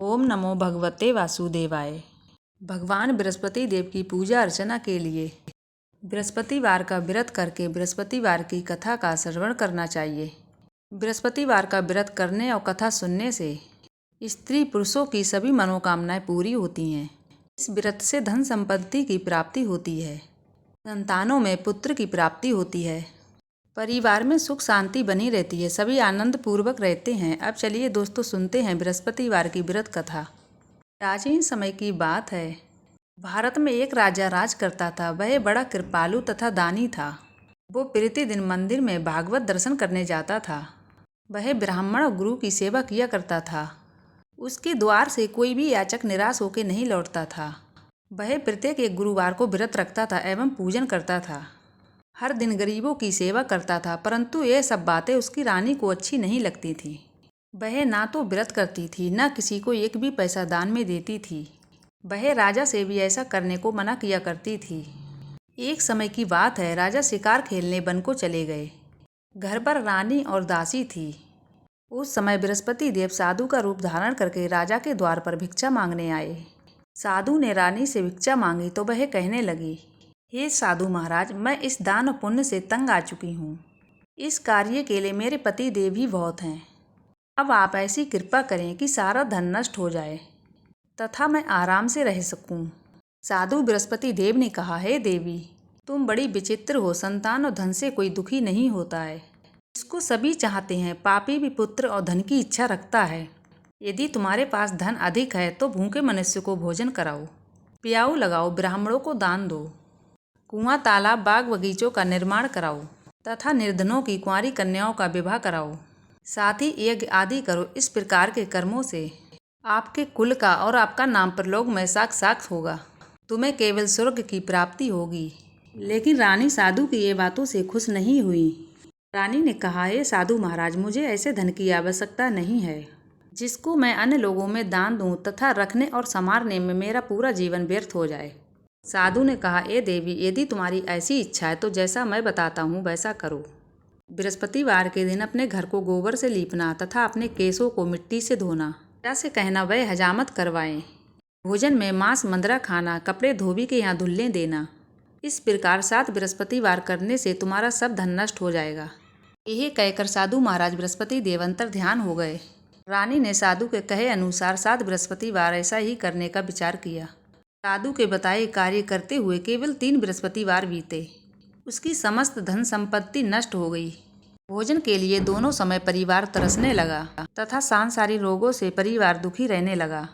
ओम नमो भगवते वासुदेवाय। भगवान बृहस्पति देव की पूजा अर्चना के लिए बृहस्पतिवार का व्रत करके बृहस्पतिवार की कथा का श्रवण करना चाहिए। बृहस्पतिवार का व्रत करने और कथा सुनने से स्त्री पुरुषों की सभी मनोकामनाएं पूरी होती हैं। इस व्रत से धन संपत्ति की प्राप्ति होती है, संतानों में पुत्र की प्राप्ति होती है, परिवार में सुख शांति बनी रहती है, सभी आनंद पूर्वक रहते हैं। अब चलिए दोस्तों सुनते हैं बृहस्पतिवार की व्रत कथा। प्राचीन समय की बात है। भारत में एक राजा राज करता था। वह बड़ा कृपालु तथा दानी था। वो प्रतिदिन मंदिर में भागवत दर्शन करने जाता था। वह ब्राह्मण और गुरु की सेवा किया करता था। उसके द्वार से कोई भी याचक निराश होकर नहीं लौटता था। वह प्रत्येक एक गुरुवार को व्रत रखता था एवं पूजन करता था। हर दिन गरीबों की सेवा करता था, परंतु ये सब बातें उसकी रानी को अच्छी नहीं लगती थी। वह ना तो व्रत करती थी, न किसी को एक भी पैसा दान में देती थी। वह राजा से भी ऐसा करने को मना किया करती थी। एक समय की बात है, राजा शिकार खेलने वन को चले गए। घर पर रानी और दासी थी। उस समय बृहस्पति देव साधु का रूप धारण करके राजा के द्वार पर भिक्षा मांगने आए। साधु ने रानी से भिक्षा मांगी तो वह कहने लगी, हे साधु महाराज, मैं इस दान और पुण्य से तंग आ चुकी हूँ। इस कार्य के लिए मेरे पति देव ही बहुत हैं। अब आप ऐसी कृपा करें कि सारा धन नष्ट हो जाए तथा मैं आराम से रह सकूं। साधु बृहस्पति देव ने कहा, हे देवी, तुम बड़ी विचित्र हो। संतान और धन से कोई दुखी नहीं होता है, इसको सभी चाहते हैं। पापी भी पुत्र और धन की इच्छा रखता है। यदि तुम्हारे पास धन अधिक है तो भूखे मनुष्य को भोजन कराओ, प्याऊ लगाओ, ब्राह्मणों को दान दो, कुआं तालाब बाग बगीचों का निर्माण कराओ तथा निर्धनों की कुंवारी कन्याओं का विवाह कराओ। साथ ही यज्ञ आदि करो। इस प्रकार के कर्मों से आपके कुल का और आपका नाम परलोक में साक्षात होगा। तुम्हें केवल स्वर्ग की प्राप्ति होगी। लेकिन रानी साधु की ये बातों से खुश नहीं हुई। रानी ने कहा, हे साधु महाराज, मुझे ऐसे धन की आवश्यकता नहीं है जिसको मैं अन्य लोगों में दान दूं तथा रखने और संवारने में मेरा पूरा जीवन व्यर्थ हो जाए। साधु ने कहा, ए देवी, यदि तुम्हारी ऐसी इच्छा है तो जैसा मैं बताता हूँ वैसा करो। बृहस्पतिवार के दिन अपने घर को गोबर से लीपना तथा अपने केशों को मिट्टी से धोना। राजा से कहना वह हजामत करवाएं। भोजन में मांस मंदरा खाना, कपड़े धोबी के यहाँ धुलने देना। इस प्रकार 7 बृहस्पतिवार करने से तुम्हारा सब धन नष्ट हो जाएगा। यह कहकर साधु महाराज बृहस्पति देव अंतर ध्यान हो गए। रानी ने साधु के कहे अनुसार 7 बृहस्पतिवार ऐसा ही करने का विचार किया। साधु के बताए कार्य करते हुए केवल 3 बृहस्पतिवार बीते। उसकी समस्त धन संपत्ति नष्ट हो गई। भोजन के लिए दोनों समय परिवार तरसने लगा तथा सांसारिक रोगों से परिवार दुखी रहने लगा।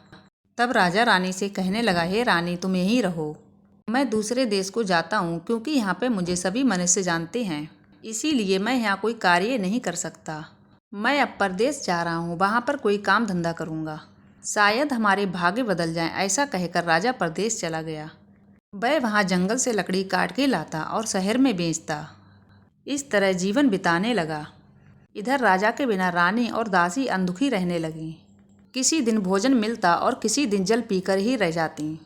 तब राजा रानी से कहने लगा, हे रानी, तुम यहीं रहो। मैं दूसरे देश को जाता हूँ क्योंकि यहाँ पे मुझे सभी मनुष्य जानते हैं, इसीलिए मैं यहाँ कोई कार्य नहीं कर सकता। मैं अब परदेश जा रहा हूँ, वहाँ पर कोई काम धंधा करूँगा, शायद हमारे भाग्य बदल जाएं। ऐसा कहकर राजा परदेश चला गया। वह वहाँ जंगल से लकड़ी काट के लाता और शहर में बेचता। इस तरह जीवन बिताने लगा। इधर राजा के बिना रानी और दासी अनदुखी रहने लगी। किसी दिन भोजन मिलता और किसी दिन जल पीकर ही रह जाती।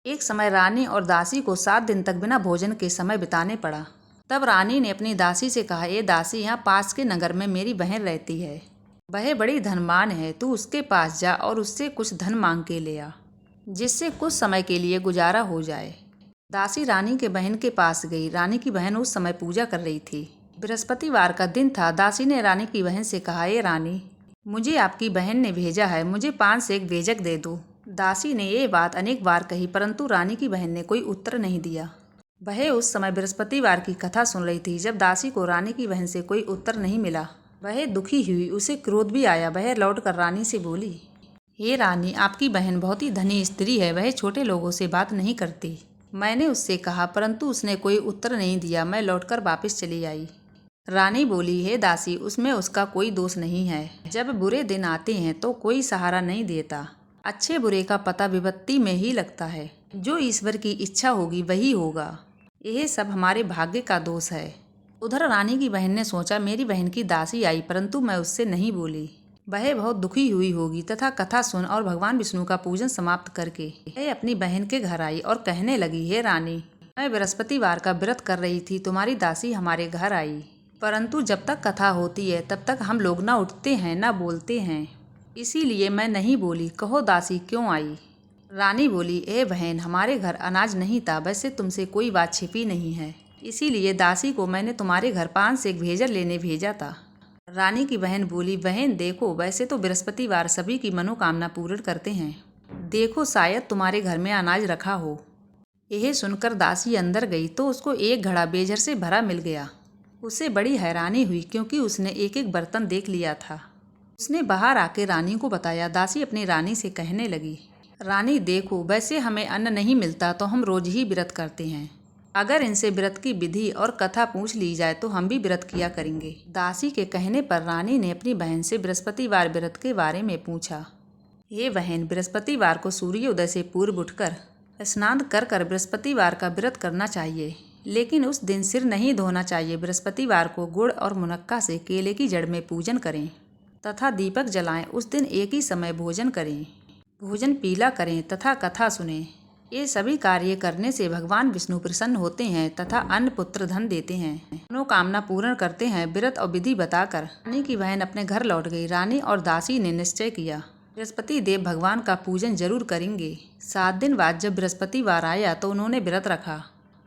एक समय रानी और दासी को 7 दिन तक बिना भोजन के समय बिताने पड़ा। तब रानी ने अपनी दासी से कहा, ये दासी, यहाँ पास के नगर में मेरी बहन रहती है। वह बड़ी धनवान है। तू उसके पास जा और उससे कुछ धन मांग के ले आ, जिससे कुछ समय के लिए गुजारा हो जाए। दासी रानी के बहन के पास गई। रानी की बहन उस समय पूजा कर रही थी। बृहस्पतिवार का दिन था। दासी ने रानी की बहन से कहा, ये रानी, मुझे आपकी बहन ने भेजा है, मुझे 5 सेक बेजक दे दो। दासी ने ये बात अनेक बार कही, परंतु रानी की बहन ने कोई उत्तर नहीं दिया। वह उस समय बृहस्पतिवार की कथा सुन रही थी। जब दासी को रानी की बहन से कोई उत्तर नहीं मिला, वह दुखी हुई। उसे क्रोध भी आया। वह लौटकर रानी से बोली, हे रानी, आपकी बहन बहुत ही धनी स्त्री है। वह छोटे लोगों से बात नहीं करती। मैंने उससे कहा, परंतु उसने कोई उत्तर नहीं दिया। मैं लौटकर वापस चली आई। रानी बोली, हे दासी, उसमें उसका कोई दोष नहीं है। जब बुरे दिन आते हैं तो कोई सहारा नहीं देता। अच्छे बुरे का पता विपत्ति में ही लगता है। जो ईश्वर की इच्छा होगी वही होगा। यह सब हमारे भाग्य का दोष है। उधर रानी की बहन ने सोचा, मेरी बहन की दासी आई, परंतु मैं उससे नहीं बोली। वह बहुत दुखी हुई होगी तथा कथा सुन और भगवान विष्णु का पूजन समाप्त करके वह अपनी बहन के घर आई और कहने लगी, हे रानी, मैं बृहस्पतिवार का व्रत कर रही थी। तुम्हारी दासी हमारे घर आई, परंतु जब तक कथा होती है तब तक हम लोग ना उठते हैं ना बोलते हैं। इसीलिए मैं नहीं बोली। कहो दासी क्यों आई? रानी बोली, ए बहन, हमारे घर अनाज नहीं था। वैसे तुमसे कोई बात छिपी नहीं है, इसीलिए दासी को मैंने तुम्हारे घर 5 सेक भेजर लेने भेजा था। रानी की बहन बोली, बहन देखो, वैसे तो बृहस्पतिवार सभी की मनोकामना पूर्ण करते हैं। देखो शायद तुम्हारे घर में अनाज रखा हो। यह सुनकर दासी अंदर गई तो उसको एक घड़ा बेजर से भरा मिल गया। उसे बड़ी हैरानी हुई क्योंकि उसने एक एक बर्तन देख लिया था। उसने बाहर आके रानी को बताया। दासी अपनी रानी से कहने लगी, रानी देखो, वैसे हमें अन्न नहीं मिलता तो हम रोज ही व्रत करते हैं। अगर इनसे व्रत की विधि और कथा पूछ ली जाए तो हम भी व्रत किया करेंगे। दासी के कहने पर रानी ने अपनी बहन से बृहस्पतिवार व्रत के बारे में पूछा। ये बहन, बृहस्पतिवार को सूर्योदय से पूर्व उठकर स्नान कर बृहस्पतिवार का व्रत करना चाहिए, लेकिन उस दिन सिर नहीं धोना चाहिए। बृहस्पतिवार को गुड़ और मुनक्का से केले की जड़ में पूजन करें तथा दीपक जलाएं। उस दिन एक ही समय भोजन करें, भोजन पीला करें तथा कथा सुनें। ये सभी कार्य करने से भगवान विष्णु प्रसन्न होते हैं तथा अन्न पुत्र धन देते हैं, मनोकामना पूर्ण करते हैं। व्रत और विधि बताकर रानी की बहन अपने घर लौट गई। रानी और दासी ने निश्चय किया बृहस्पति देव भगवान का पूजन जरूर करेंगे। 7 दिन बाद जब बृहस्पतिवार आया तो उन्होंने व्रत रखा।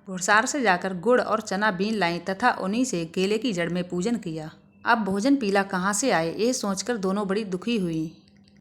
घुड़सार से जाकर गुड़ और चना बीन लाई तथा उन्हीं से केले की जड़ में पूजन किया। अब भोजन पीला कहाँ से आए, ये सोचकर दोनों बड़ी दुखी हुई,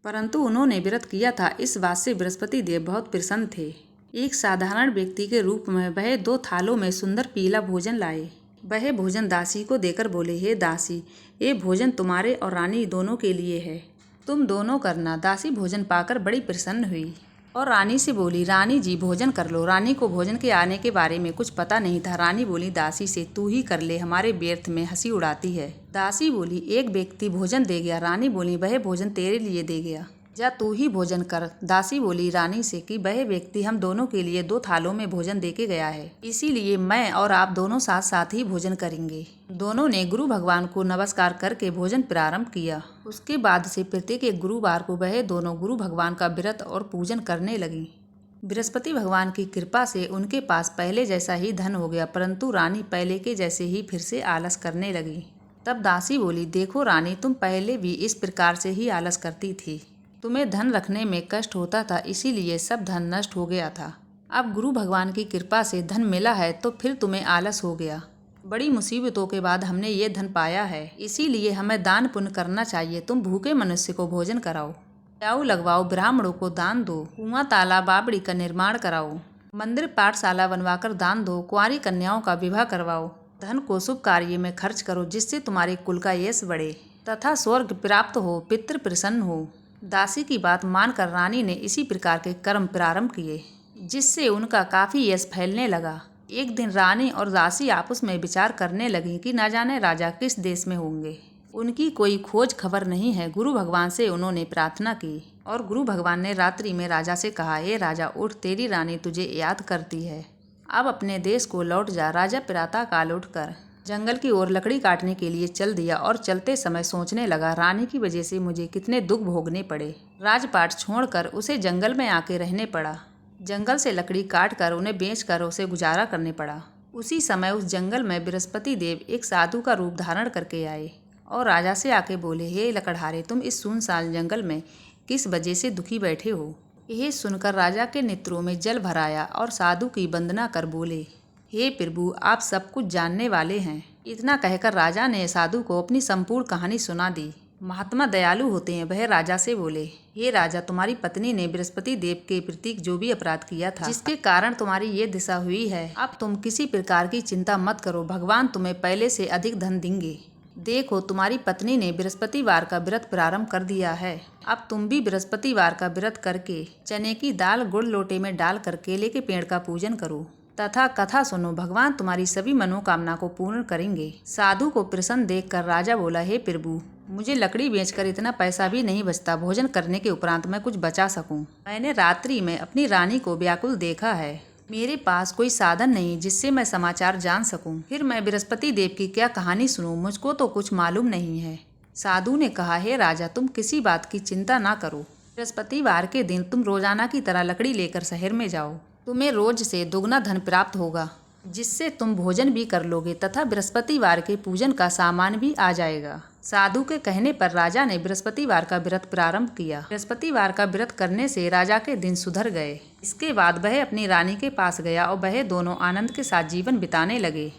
परंतु उन्होंने व्रत किया था, इस बात से बृहस्पति देव बहुत प्रसन्न थे। एक साधारण व्यक्ति के रूप में वह 2 थालों में सुंदर पीला भोजन लाए। वह भोजन दासी को देकर बोले, हे दासी, ये भोजन तुम्हारे और रानी दोनों के लिए है, तुम दोनों करना। दासी भोजन पाकर बड़ी प्रसन्न हुई और रानी से बोली, रानी जी भोजन कर लो। रानी को भोजन के आने के बारे में कुछ पता नहीं था। रानी बोली दासी से, तू ही कर ले, हमारे व्यर्थ में हंसी उड़ाती है। दासी बोली, एक व्यक्ति भोजन दे गया। रानी बोली, वह भोजन तेरे लिए दे गया, जा तू ही भोजन कर। दासी बोली रानी से कि वह व्यक्ति हम दोनों के लिए 2 थालों में भोजन देके गया है, इसीलिए मैं और आप दोनों साथ साथ ही भोजन करेंगे। दोनों ने गुरु भगवान को नमस्कार करके भोजन प्रारंभ किया। उसके बाद से प्रत्येक एक गुरुवार को वह दोनों गुरु भगवान का व्रत और पूजन करने लगी। बृहस्पति भगवान की कृपा से उनके पास पहले जैसा ही धन हो गया, परंतु रानी पहले के जैसे ही फिर से आलस करने लगी। तब दासी बोली, देखो रानी, तुम पहले भी इस प्रकार से ही आलस करती थी। तुम्हें धन रखने में कष्ट होता था, इसीलिए सब धन नष्ट हो गया था। अब गुरु भगवान की कृपा से धन मिला है तो फिर तुम्हें आलस हो गया। बड़ी मुसीबतों के बाद हमने ये धन पाया है, इसीलिए हमें दान पुण्य करना चाहिए। तुम भूखे मनुष्य को भोजन कराओ, प्याऊ लगवाओ, ब्राह्मणों को दान दो, कुआं तालाब बावड़ी का निर्माण कराओ, मंदिर पाठशाला बनवाकर दान दो, कुंवारी कन्याओं का विवाह करवाओ। धन को शुभ कार्य में खर्च करो, जिससे तुम्हारे कुल का यश बढ़े तथा स्वर्ग प्राप्त हो, पितृ प्रसन्न हो। दासी की बात मानकर रानी ने इसी प्रकार के कर्म प्रारंभ किए, जिससे उनका काफी यश फैलने लगा। एक दिन रानी और दासी आपस में विचार करने लगी कि न जाने राजा किस देश में होंगे, उनकी कोई खोज खबर नहीं है। गुरु भगवान से उन्होंने प्रार्थना की और गुरु भगवान ने रात्रि में राजा से कहा, हे राजा उठ, तेरी रानी तुझे याद करती है, अब अपने देश को लौट जा। राजा प्रातः काल उठकर जंगल की ओर लकड़ी काटने के लिए चल दिया और चलते समय सोचने लगा, रानी की वजह से मुझे कितने दुख भोगने पड़े। राजपाट छोड़कर उसे जंगल में आके रहने पड़ा। जंगल से लकड़ी काट कर उन्हें बेचकर उसे गुजारा करने पड़ा। उसी समय उस जंगल में बृहस्पति देव एक साधु का रूप धारण करके आए और राजा से आके बोले, हे लकड़हारे, तुम इस सुनसान जंगल में किस वजह से दुखी बैठे हो? यह सुनकर राजा के नेत्रों में जल भर आया और साधु की वंदना कर बोले, हे प्रभु, आप सब कुछ जानने वाले हैं। इतना कहकर राजा ने साधु को अपनी संपूर्ण कहानी सुना दी। महात्मा दयालु होते हैं। वह राजा से बोले, हे राजा, तुम्हारी पत्नी ने बृहस्पति देव के प्रति जो भी अपराध किया था, जिसके कारण तुम्हारी ये दिशा हुई है, अब तुम किसी प्रकार की चिंता मत करो, भगवान तुम्हें पहले से अधिक धन देंगे। देखो, तुम्हारी पत्नी ने बृहस्पतिवार का व्रत प्रारंभ कर दिया है। अब तुम भी बृहस्पतिवार का व्रत करके चने की दाल गुड़ लोटे में डालकर केले के पेड़ का पूजन करो तथा कथा सुनो, भगवान तुम्हारी सभी मनोकामना को पूर्ण करेंगे। साधु को प्रसन्न देखकर राजा बोला, हे प्रभु, मुझे लकड़ी बेचकर इतना पैसा भी नहीं बचता, भोजन करने के उपरांत मैं कुछ बचा सकूं। मैंने रात्रि में अपनी रानी को व्याकुल देखा है। मेरे पास कोई साधन नहीं जिससे मैं समाचार जान सकूं। फिर मैं बृहस्पति देव की क्या कहानी सुनूं, मुझको तो कुछ मालूम नहीं है। साधु ने कहा, हे राजा, तुम किसी बात की चिंता ना करो। बृहस्पतिवार के दिन तुम रोजाना की तरह लकड़ी लेकर शहर में जाओ। तुम्हें रोज से दोगुना धन प्राप्त होगा, जिससे तुम भोजन भी कर लोगे तथा बृहस्पतिवार के पूजन का सामान भी आ जाएगा। साधु के कहने पर राजा ने बृहस्पतिवार का व्रत प्रारंभ किया। बृहस्पतिवार का व्रत करने से राजा के दिन सुधर गए। इसके बाद वह अपनी रानी के पास गया और वह दोनों आनंद के साथ जीवन बिताने लगे।